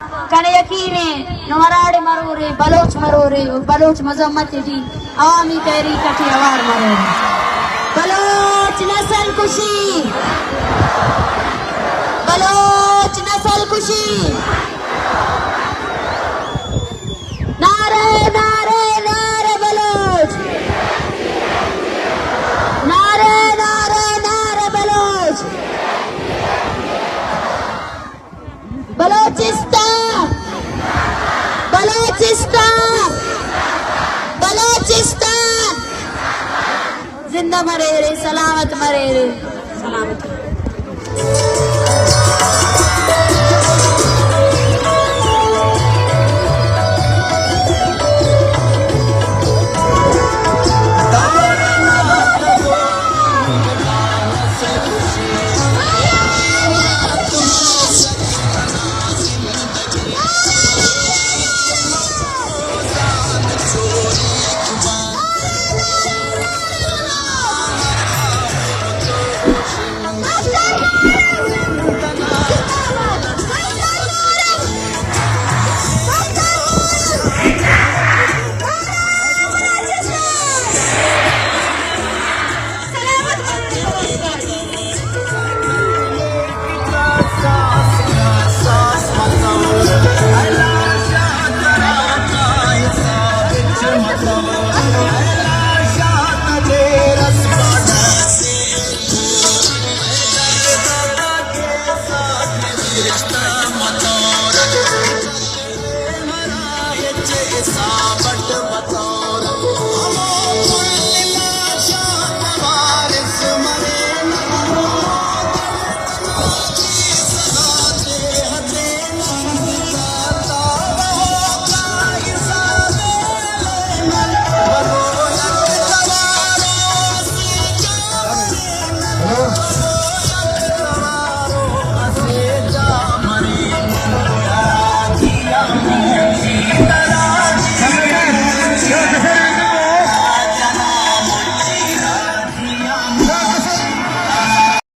कने यकीन है नवराड़े मरोरे बलोच मरोरे और बलोच मजम्मत थी अवामी तहरीक थी अवार मरोरे बलोच नस्ल कुशी बलोच नस्ल कुशी नारे नारे नारे बलोच नारे नारे नारे बलोच बलोचिस्तान बलोचिस्तान बलोचिस्तान जिंदा मरे रे सलामत मरे रे सलामत